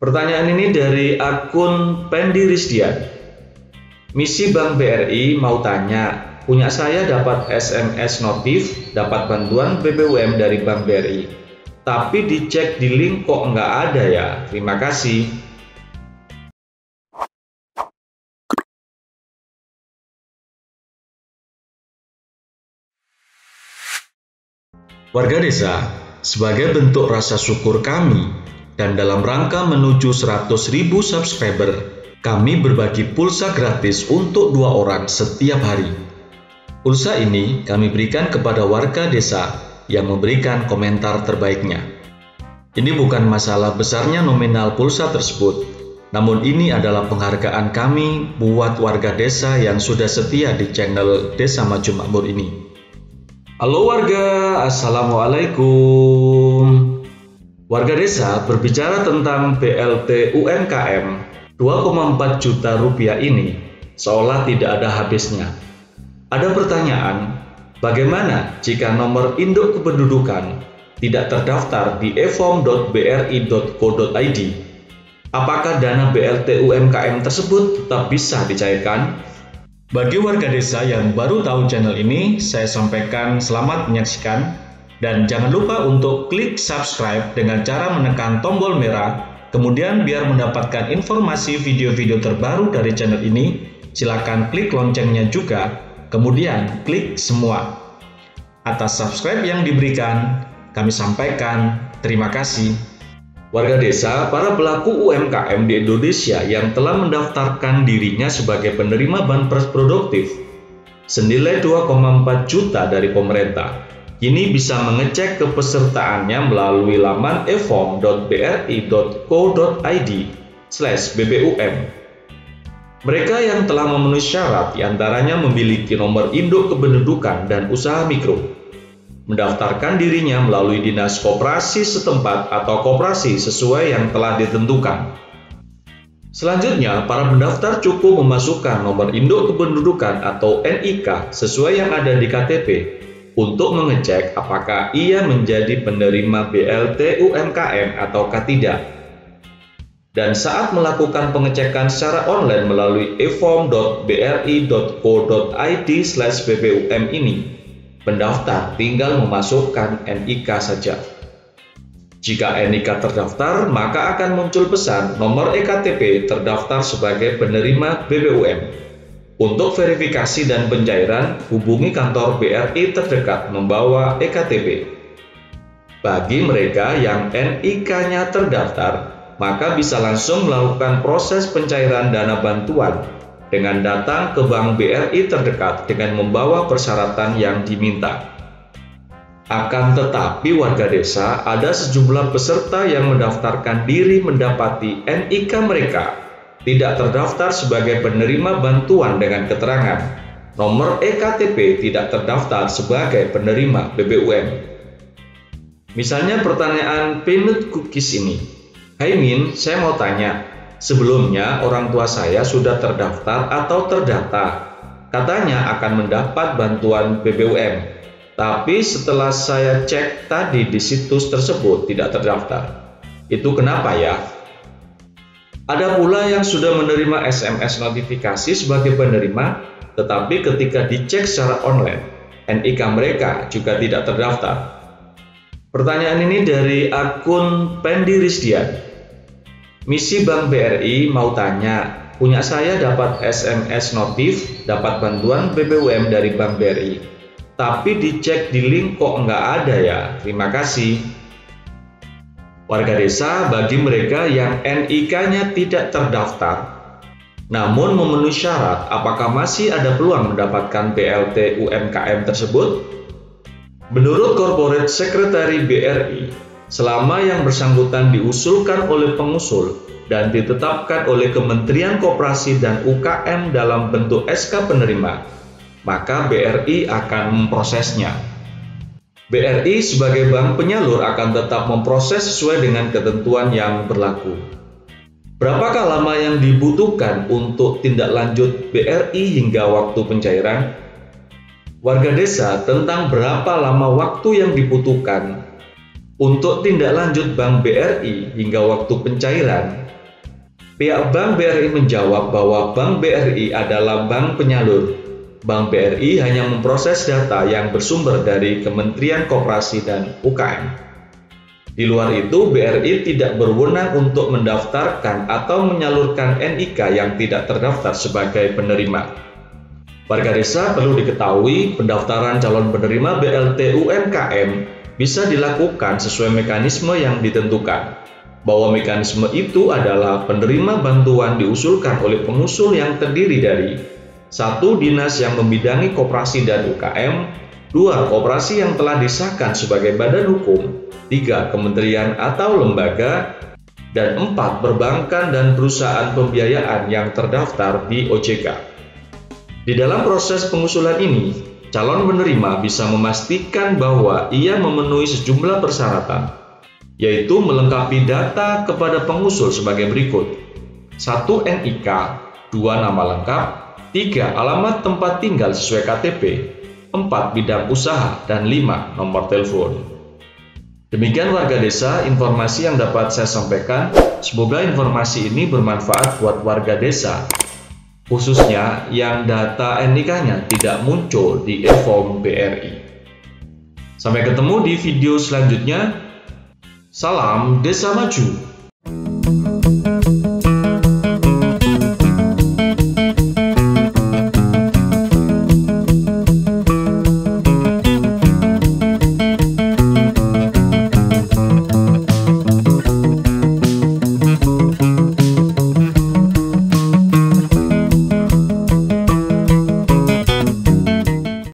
Pertanyaan ini dari akun Pendi Rizdian. Misi Bank BRI mau tanya, punya saya dapat SMS notif, dapat bantuan BBUM dari Bank BRI. Tapi dicek di link kok nggak ada ya? Terima kasih. Warga desa, sebagai bentuk rasa syukur kami dan dalam rangka menuju 100.000 subscriber, kami berbagi pulsa gratis untuk 2 orang setiap hari. Pulsa ini kami berikan kepada warga desa yang memberikan komentar terbaiknya. Ini bukan masalah besarnya nominal pulsa tersebut, namun ini adalah penghargaan kami buat warga desa yang sudah setia di channel Desa Maju Makmur ini. Halo warga, Assalamualaikum. Warga desa berbicara tentang BLT UMKM 2,4 juta rupiah ini seolah tidak ada habisnya. Ada pertanyaan, bagaimana jika nomor induk kependudukan tidak terdaftar di e-form.bri.co.id? Apakah dana BLT UMKM tersebut tetap bisa dicairkan? Bagi warga desa yang baru tahu channel ini, saya sampaikan selamat menyaksikan dan jangan lupa untuk klik subscribe dengan cara menekan tombol merah. Kemudian biar mendapatkan informasi video-video terbaru dari channel ini, silakan klik loncengnya juga, kemudian klik semua. Atas subscribe yang diberikan, kami sampaikan terima kasih. Warga desa, para pelaku UMKM di Indonesia yang telah mendaftarkan dirinya sebagai penerima banpres produktif senilai 2,4 juta dari pemerintah, kini bisa mengecek kepesertaannya melalui laman e-form.bri.co.id/bbum. Mereka yang telah memenuhi syarat diantaranya memiliki nomor induk kependudukan dan usaha mikro, mendaftarkan dirinya melalui dinas koperasi setempat atau koperasi sesuai yang telah ditentukan. Selanjutnya, para pendaftar cukup memasukkan nomor induk kependudukan atau NIK sesuai yang ada di KTP untuk mengecek apakah ia menjadi penerima BLT UMKM ataukah tidak. Dan saat melakukan pengecekan secara online melalui e-form.bri.co.id/bbum ini, pendaftar tinggal memasukkan NIK saja. Jika NIK terdaftar, maka akan muncul pesan nomor eKTP terdaftar sebagai penerima BBUM. Untuk verifikasi dan pencairan, hubungi kantor BRI terdekat membawa eKTP. Bagi mereka yang NIK-nya terdaftar, maka bisa langsung melakukan proses pencairan dana bantuan dengan datang ke Bank BRI terdekat dengan membawa persyaratan yang diminta. Akan tetapi warga desa, ada sejumlah peserta yang mendaftarkan diri mendapati NIK mereka tidak terdaftar sebagai penerima bantuan dengan keterangan nomor eKTP tidak terdaftar sebagai penerima BBUM. Misalnya pertanyaan Peanut Cookies ini, "Hai Min, saya mau tanya, sebelumnya orang tua saya sudah terdaftar atau terdata. Katanya akan mendapat bantuan BBUM. Tapi setelah saya cek tadi di situs tersebut tidak terdaftar. Itu kenapa ya?" Ada pula yang sudah menerima SMS notifikasi sebagai penerima, tetapi ketika dicek secara online, NIK mereka juga tidak terdaftar. Pertanyaan ini dari akun Pendi Rizdian. Misi Bank BRI mau tanya, punya saya dapat SMS notif, dapat bantuan BBUM dari Bank BRI. Tapi dicek di link kok nggak ada ya? Terima kasih. Warga desa, bagi mereka yang NIK-nya tidak terdaftar, namun memenuhi syarat, apakah masih ada peluang mendapatkan BLT UMKM tersebut? Menurut Corporate Secretary BRI, selama yang bersangkutan diusulkan oleh pengusul dan ditetapkan oleh Kementerian Koperasi dan UKM dalam bentuk SK penerima, maka BRI akan memprosesnya. BRI sebagai bank penyalur akan tetap memproses sesuai dengan ketentuan yang berlaku. Berapakah lama yang dibutuhkan untuk tindak lanjut BRI hingga waktu pencairan? Warga desa, tentang berapa lama waktu yang dibutuhkan Untuk tindak lanjut Bank BRI hingga waktu pencairan, pihak Bank BRI menjawab bahwa Bank BRI adalah bank penyalur. Bank BRI hanya memproses data yang bersumber dari Kementerian Koperasi dan UKM. Di luar itu, BRI tidak berwenang untuk mendaftarkan atau menyalurkan NIK yang tidak terdaftar sebagai penerima. Warga desa perlu diketahui, pendaftaran calon penerima BLT UMKM bisa dilakukan sesuai mekanisme yang ditentukan, bahwa mekanisme itu adalah penerima bantuan diusulkan oleh pengusul yang terdiri dari 1. Dinas yang membidangi koperasi dan UKM, 2. Koperasi yang telah disahkan sebagai badan hukum, 3. Kementerian atau lembaga, dan 4. Perbankan dan perusahaan pembiayaan yang terdaftar di OJK. Di dalam proses pengusulan ini, calon penerima bisa memastikan bahwa ia memenuhi sejumlah persyaratan, yaitu melengkapi data kepada pengusul sebagai berikut: 1. NIK, 2. Nama lengkap, 3. Alamat tempat tinggal sesuai KTP, 4. Bidang usaha, dan 5. Nomor telepon. Demikian warga desa informasi yang dapat saya sampaikan. Semoga informasi ini bermanfaat buat warga desa, khususnya yang data NIK-nya tidak muncul di e-form BRI. Sampai ketemu di video selanjutnya. Salam Desa Maju.